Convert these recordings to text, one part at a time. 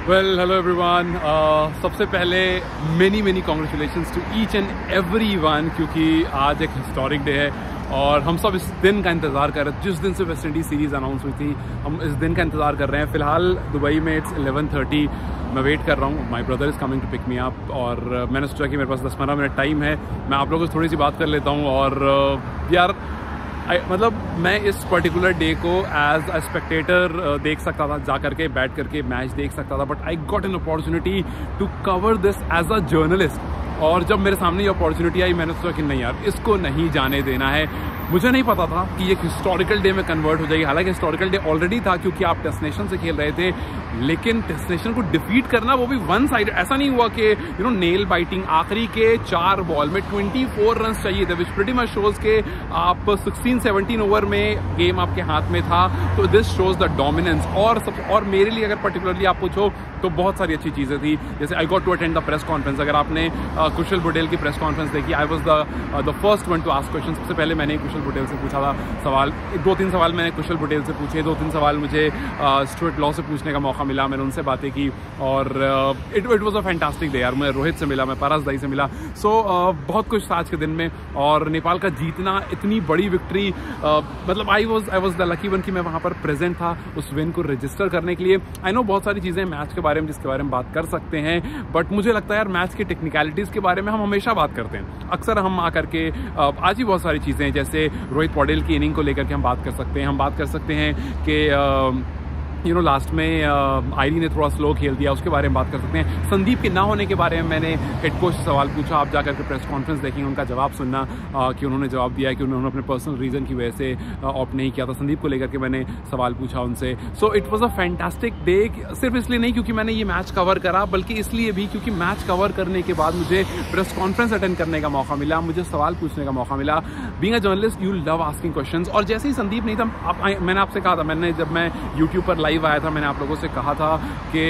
Well hello everyone, सबसे पहले many congratulations to each and every one, क्योंकि आज एक हिस्टोरिक डे है और हम सब इस दिन का इंतज़ार कर रहे हैं। जिस दिन से वेस्ट इंडीज़ सीरीज़ अनाउंस हुई थी, हम इस दिन का इंतज़ार कर रहे हैं। फ़िलहाल दुबई में इट्स 11:30, मैं वेट कर रहा हूँ। My brother is coming to pick me up और मैंने सोचा कि मेरे पास 10-15 मिनट टाइम है, मैं आप लोगों से थोड़ी सी बात कर लेता हूँ। और यार मतलब मैं इस पर्टिकुलर डे को एज अ स्पेक्टेटर देख सकता था, जा करके बैठ करके मैच देख सकता था, but I got an opportunity to cover this as a journalist. और जब मेरे सामने ये अपॉर्चुनिटी आई, मैंने सोचा कि नहीं यार, इसको नहीं जाने देना है। मुझे नहीं पता था कि ये हिस्टोरिकल डे में कन्वर्ट हो जाएगी। हालांकि हिस्टोरिकल डे ऑलरेडी था क्योंकि आप डेस्टिनेशन से खेल रहे थे, लेकिन डेस्टिनेशन को डिफीट करना, वो भी वन साइड, ऐसा नहीं हुआ कि नेल बाइटिंग। आखिरी के 4 बॉल में 24 रन चाहिए थे, विच प्रीटी मच शोज के आप 16-17 ओवर में गेम आपके हाथ में था। तो दिस शोज द डोमिनेंस। और मेरे लिए अगर पर्टिकुलरली आप पूछो तो बहुत सारी अच्छी चीज़ें थी। जैसे I got to attend the press conference. अगर आपने कुशल बुटेल की प्रेस कॉन्फ्रेंस देखी, I was the first one to ask question. सबसे पहले मैंने कुशल बुटेल से पूछा था सवाल, 2-3 सवाल मैंने कुशल बुटेल से पूछे, 2-3 सवाल मुझे स्टुअर्ट लॉ से पूछने का मौका मिला, मैंने उनसे बातें की। और it was a fantastic day यार। मैं रोहित से मिला, मैं पारस दाई से मिला। सो बहुत कुछ था आज के दिन में। और नेपाल का जीतना, इतनी बड़ी विक्ट्री, मतलब आई वॉज द लकी वन कि मैं वहाँ पर प्रेजेंट था उस विन को रजिस्टर करने के लिए। आई नो बहुत सारी चीज़ें मैच के बारे में जिसके बारे में बात कर सकते हैं, बट मुझे लगता है यार मैच की टेक्निकलिटीज़ के बारे में हम हमेशा बात करते हैं। अक्सर हम आकर के आज ही बहुत सारी चीज़ें, जैसे रोहित पौडेल की इनिंग को लेकर के हम बात कर सकते हैं। हम बात कर सकते हैं कि लास्ट में आयरी ने थोड़ा स्लो खेल दिया, उसके बारे में बात कर सकते हैं। संदीप के ना होने के बारे में मैंने हेड कोच से सवाल पूछा। आप जाकर के प्रेस कॉन्फ्रेंस देखेंगे, उनका जवाब सुनना कि उन्होंने जवाब दिया कि उन्होंने अपने पर्सनल रीज़न की वजह से ऑप्ट नहीं किया था। संदीप को लेकर के मैंने सवाल पूछा उनसे। So it was a fantastic day, सिर्फ इसलिए नहीं क्योंकि मैंने ये मैच कवर करा, बल्कि इसलिए भी क्योंकि मैच कवर करने के बाद मुझे प्रेस कॉन्फ्रेंस अटेंड करने का मौका मिला, मुझे सवाल पूछने का मौका मिला। Being a journalist you love asking questions. और जैसे ही संदीप नहीं था, मैंने आपसे कहा था, जब मैं यूट्यूब पर लाइव आया था, मैंने आप लोगों से कहा था कि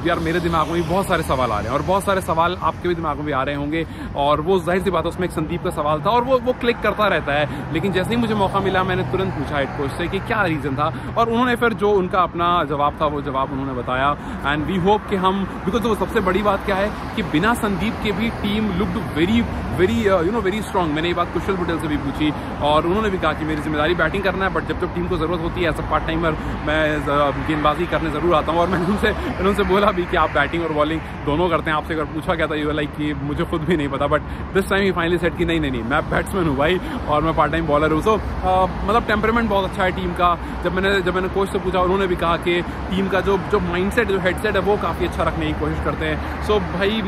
यार मेरे दिमाग में भी बहुत सारे सवाल आ रहे हैं और बहुत सारे सवाल आपके भी दिमाग में भी आ रहे होंगे। और वो जाहिर सी बात है, उसमें एक संदीप का सवाल था और वो क्लिक करता रहता है। लेकिन जैसे ही मुझे मौका मिला, मैंने तुरंत पूछा हेड कोच से कि क्या रीज़न था, और उन्होंने फिर जो उनका अपना जवाब था वो जवाब उन्होंने बताया। एंड वी होप कि हम, बिकॉज वो सबसे बड़ी बात क्या है कि बिना संदीप के भी टीम लुक्ड वेरी स्ट्रॉन्ग। मैंने ये बात कुशल बुटेल से भी पूछी और उन्होंने भी कहा कि मेरी जिम्मेदारी बैटिंग करना है, बट जब टीम को ज़रूरत होती है एज अ पार्ट टाइमर मैं गेंदबाजी करने ज़रूर आता हूँ। और मैंने उनसे बोला भी कि आप बैटिंग और बॉलिंग दोनों करते हैं। आपसे अगर पूछा गया था यू लाइक कि मुझे खुद भी नहीं पता, but this time he finally set कि नहीं मैं बैट्समैन हूँ भाई और मैं पार्ट टाइम बॉलर हूँ। सो मतलब टेम्परामेंट बहुत अच्छा है टीम का। जब मैंने कोच से पूछा, उन्होंने भी कहा कि टीम का जो माइंडसेट, जो हेडसेट है, वो काफ़ी अच्छा रखने की कोशिश करते हैं। सो भाई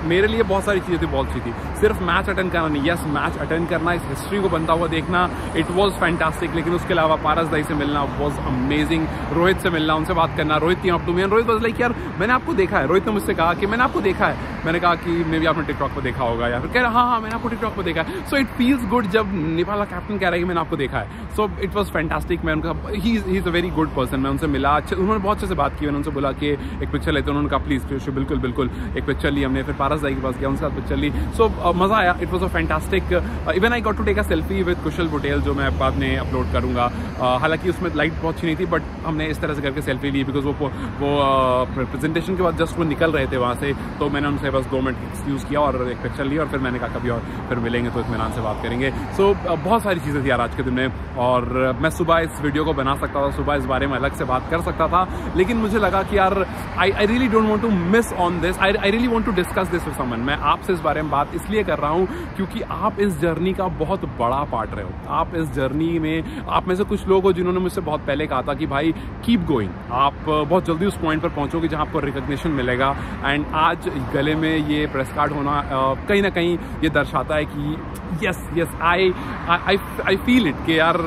मेरे लिए बहुत सारी चीज़ें थी, बहुत अच्छी थी। सिर्फ मैच अटेंड करना नहीं, यस मैच अटेंड करना, इस हिस्ट्री को बनता हुआ देखना, इट वॉज फैंटास्टिक। लेकिन उसके अलावा पारस दाई से मिलना वॉज अमेजिंग, रोहित से मिलना, उनसे बात करना। रोहित की up to me, Rohit was like यार मैंने आपको देखा है। रोहित ने मुझसे कहा कि मैंने आपको देखा है। मैंने कहा कि मे भी आपने टिकटॉक पर देखा होगा, या फिर कह रहा हाँ मैंने आपको टिकटॉक पर देखा है। सो इट फील्स गुड जब नेपाल का कैप्टन कह रहा है कि मैंने आपको देखा है। So it was fantastic. मैं उनका he is a very good person. मैं उनसे मिला, उन्होंने बहुत अच्छे से बात की। मैंने उनसे बोला कि एक पिक्चर लेते, उन्होंने कहा प्लीज़ बिल्कुल एक पिक्चर ली हमने। फिर पारस दाई के पास गया, उनके साथ पिक्चर ली। सो मज़ा आया। It was a fantastic. Even I got to take a selfie with Kushal Butel, जो मैं बाद में अपलोड करूँगा। हालांकि उसमें लाइट बहुत अच्छी नहीं थी, बट हमने इस तरह से करके सेल्फी ली, बिकॉज वो प्रेजेंटेशन के बाद जस्ट वो निकल रहे थे वहाँ से। तो मैंने उनसे बस 2 मिनट एक्सक्यूज़ किया और एक पिक्चर ली, और फिर मैंने कहा कभी और फिर मिलेंगे तो इत्मीनान से बात करेंगे। सो बहुत सारी चीज़ें थी यार आज के दिन में। और मैं सुबह इस वीडियो को बना सकता था, सुबह इस बारे में अलग से बात कर सकता था, लेकिन मुझे लगा कि यार I really don't want to miss on this. I really want to discuss this with someone. मैं आपसे इस बारे में बात इसलिए कर रहा हूँ क्योंकि आप इस जर्नी का बहुत बड़ा पार्ट रहे हो। आप इस जर्नी में, आप में से कुछ लोग हो जिन्होंने मुझसे बहुत पहले कहा था कि भाई कीप गोइंग, आप बहुत जल्दी उस पॉइंट पर पहुंचोगे जहां आपको रिकग्निशन मिलेगा। एंड आज गले में ये प्रेस कार्ड होना कहीं ना कहीं ये दर्शाता है कि यस आई फील इट कि यार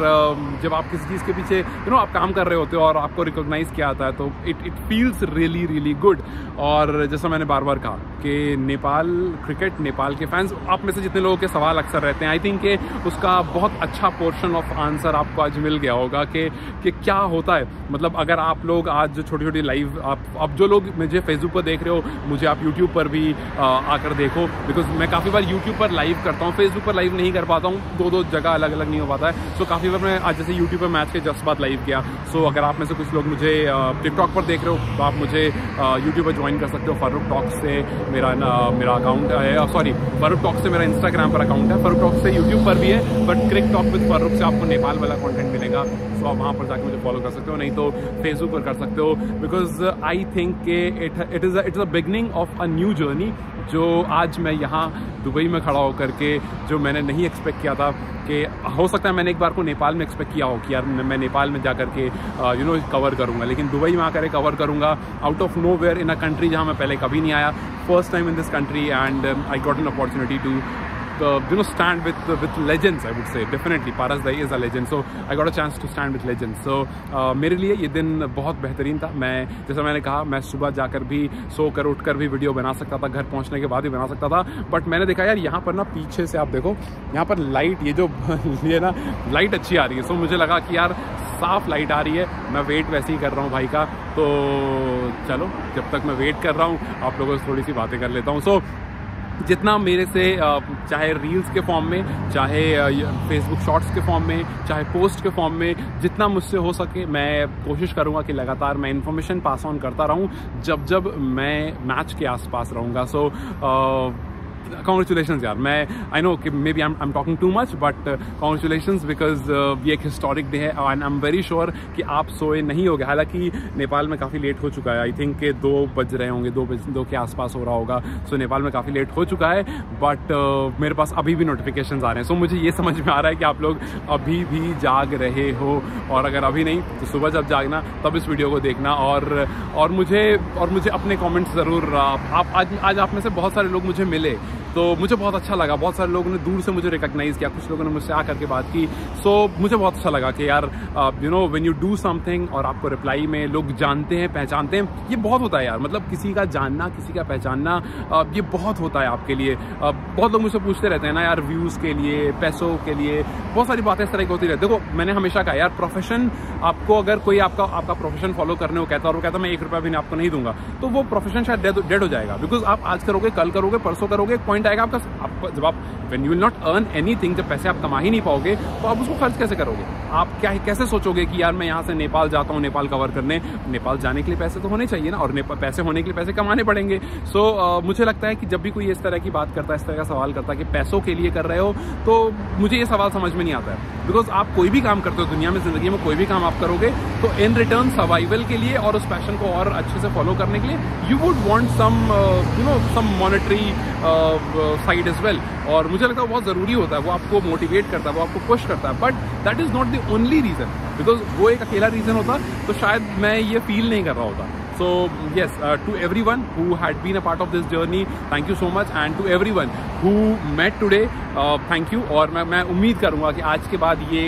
जब आप किसी चीज़ के पीछे आप काम कर रहे होते हो और आपको रिकॉग्नाइज किया जाता है, तो इट फील्स रियली गुड। और जैसा मैंने बार बार कहा कि नेपाल क्रिकेट, नेपाल के फैंस, आप में से जितने लोगों के सवाल अक्सर रहते हैं, आई थिंक कि उसका बहुत अच्छा पोर्शन ऑफ आंसर आपको आज मिल गया गया होगा कि क्या होता है। मतलब अगर आप लोग आज जो छोटी छोटी लाइव आप जो लोग मुझे फेसबुक पर देख रहे हो, मुझे आप यूट्यूब पर भी आकर देखो, बिकॉज मैं काफ़ी बार यूट्यूब पर लाइव करता हूँ, फेसबुक पर लाइव नहीं कर पाता हूँ, दो जगह अलग अलग नहीं हो पाता है। सो काफ़ी बार मैं आज जैसे यूट्यूब पर मैच के जस्ट बाद लाइव किया। सो अगर आप में से कुछ लोग मुझे टिकटॉक पर देख रहे हो तो आप मुझे यूट्यूब पर ज्वाइन कर सकते हो। फारूक टॉक से मेरा अकाउंट है, सॉरी फारूक टॉक से मेरा इंस्टाग्राम पर अकाउंट है, फारूक टॉक से यूट्यूब पर भी है, but Cric Talk with Farooq से आपको नेपाल वाला कंटेंट मिलेगा। सो आप वहाँ पर जाकर मुझे फॉलो कर सकते हो, नहीं तो फेसबुक पर कर सकते हो। बिकॉज आई थिंक के it is a beginning of a new journey, जो आज मैं यहाँ दुबई में खड़ा होकर के जो मैंने नहीं एक्सपेक्ट किया था कि हो सकता है मैंने एक बार को नेपाल में एक्सपेक्ट किया हो कि यार मैं नेपाल में जा करके कवर करूँगा, लेकिन दुबई में आकर कवर करूँगा out of nowhere in a country जहाँ मैं पहले कभी नहीं आया। First time in this country and I got an opportunity to stand with legends. I would say definitely Paras Bhai is a legend, so I got a chance to stand with legends. So मेरे लिए ये दिन बहुत बेहतरीन था। मैं जैसा मैंने कहा, मैं सुबह जाकर भी सोकर उठकर भी वीडियो बना सकता था, घर पहुंचने के बाद भी बना सकता था, बट मैंने देखा यार यहाँ पर ना पीछे से आप देखो, यहाँ पर लाइट ये जो ये ना लाइट अच्छी आ रही है। सो मुझे लगा कि यार साफ लाइट आ रही है, मैं वेट वैसे ही कर रहा हूँ भाई का, तो चलो जब तक मैं वेट कर रहा हूँ आप लोगों से थोड़ी सी बातें कर लेता हूँ। सो जितना मेरे से चाहे रील्स के फॉर्म में, चाहे फेसबुक शॉर्ट्स के फॉर्म में, चाहे पोस्ट के फॉर्म में, जितना मुझसे हो सके मैं कोशिश करूँगा कि लगातार मैं इन्फॉर्मेशन पास ऑन करता रहूँ जब मैं मैच के आसपास रहूँगा। सो कॉन्ग्रेचुलेशंस यार, मैं आई नो कि maybe I am talking too much, but congratulations because ये एक हिस्टोरिक डे है and I am very sure कि आप सोए नहीं होगे। हालांकि नेपाल में काफ़ी लेट हो चुका है, आई थिंक के 2 बज रहे होंगे, 2 के आसपास हो रहा होगा। सो नेपाल में काफ़ी लेट हो चुका है, बट मेरे पास अभी भी नोटिफिकेशंस आ रहे हैं। सो मुझे ये समझ में आ रहा है कि आप लोग अभी भी जाग रहे हो, और अगर अभी नहीं तो सुबह जब जागना तब इस वीडियो को देखना, और मुझे अपने कॉमेंट्स ज़रूर आज आप में से बहुत सारे लोग मुझे मिले तो मुझे बहुत अच्छा लगा। बहुत सारे लोगों ने दूर से मुझे रिकॉग्नाइज किया, कुछ लोगों ने मुझसे आकर के बात की। सो मुझे बहुत अच्छा लगा कि यार व्हेन यू डू समथिंग और आपको रिप्लाई में लोग जानते हैं, पहचानते हैं, ये बहुत होता है यार। मतलब किसी का जानना, किसी का पहचानना, ये बहुत होता है आपके लिए। बहुत लोग मुझसे पूछते रहते हैं ना यार, व्यूज़ के लिए, पैसों के लिए, बहुत सारी बातें इस तरह की होती रहती है। देखो मैंने हमेशा कहा यार, प्रोफेशन आपको, अगर कोई आपका प्रोफेशन फॉलो करने को कहता है और वो कहता है मैं 1 रुपया भी आपको नहीं दूंगा, तो वो प्रोफेशन शायद डेड हो जाएगा। बिकॉज आप आज करोगे, कल करोगे, परसों करोगे, एक पॉइंट आएगा आपका जब आप when you will not earn anything, जब पैसे आप कमा ही नहीं पाओगे तो आप उसको खर्च कैसे करोगे? आप कैसे सोचोगे कि यार मैं यहाँ से नेपाल जाता हूँ, नेपाल कवर करने। नेपाल जाने के लिए पैसे तो होने चाहिए ना, और पैसे होने के लिए पैसे कमाने पड़ेंगे। सो मुझे लगता है कि जब भी कोई इस तरह की बात करता है, इस तरह का सवाल करता है कि पैसों के लिए कर रहे हो, तो मुझे ये सवाल समझ में नहीं आता है। बिकॉज आप कोई भी काम करते हो दुनिया में, जिंदगी में कोई भी काम आप करोगे तो इन रिटर्न सर्वाइवल के लिए और उस पैशन को और अच्छे से फॉलो करने के लिए you would want some monetary side as well. और मुझे लगता है बहुत ज़रूरी होता है, वो आपको मोटिवेट करता है, वो आपको पुश करता है, but that is not the only reason. Because वो एक अकेला रीज़न होता तो शायद मैं ये फील नहीं कर रहा होता। So yes, to everyone who had been a part of this journey, thank you so much, and to everyone who met today, thank you। और मैं उम्मीद करूँगा कि आज के बाद ये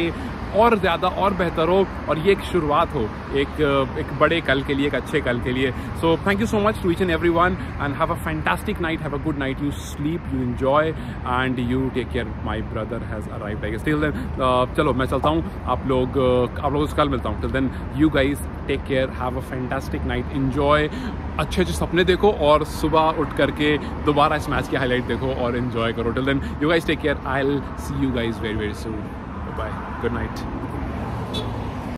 और ज़्यादा और बेहतर हो, और ये एक शुरुआत हो एक बड़े कल के लिए, एक अच्छे कल के लिए। So thank you so much to each and every one, and have a fantastic night, have a good night, you sleep, you enjoy, and you take care. My brother has arrived, I guess. Till then चलो मैं चलता हूँ, आप लोगों से कल मिलता हूँ। Till then you guys take care, have a fantastic night, enjoy, अच्छे सपने देखो, और सुबह उठ करके दोबारा इस मैच की हाईलाइट देखो और एंजॉय करो। Till then you guys take care, I will see you guys very very soon. Bye. Good night.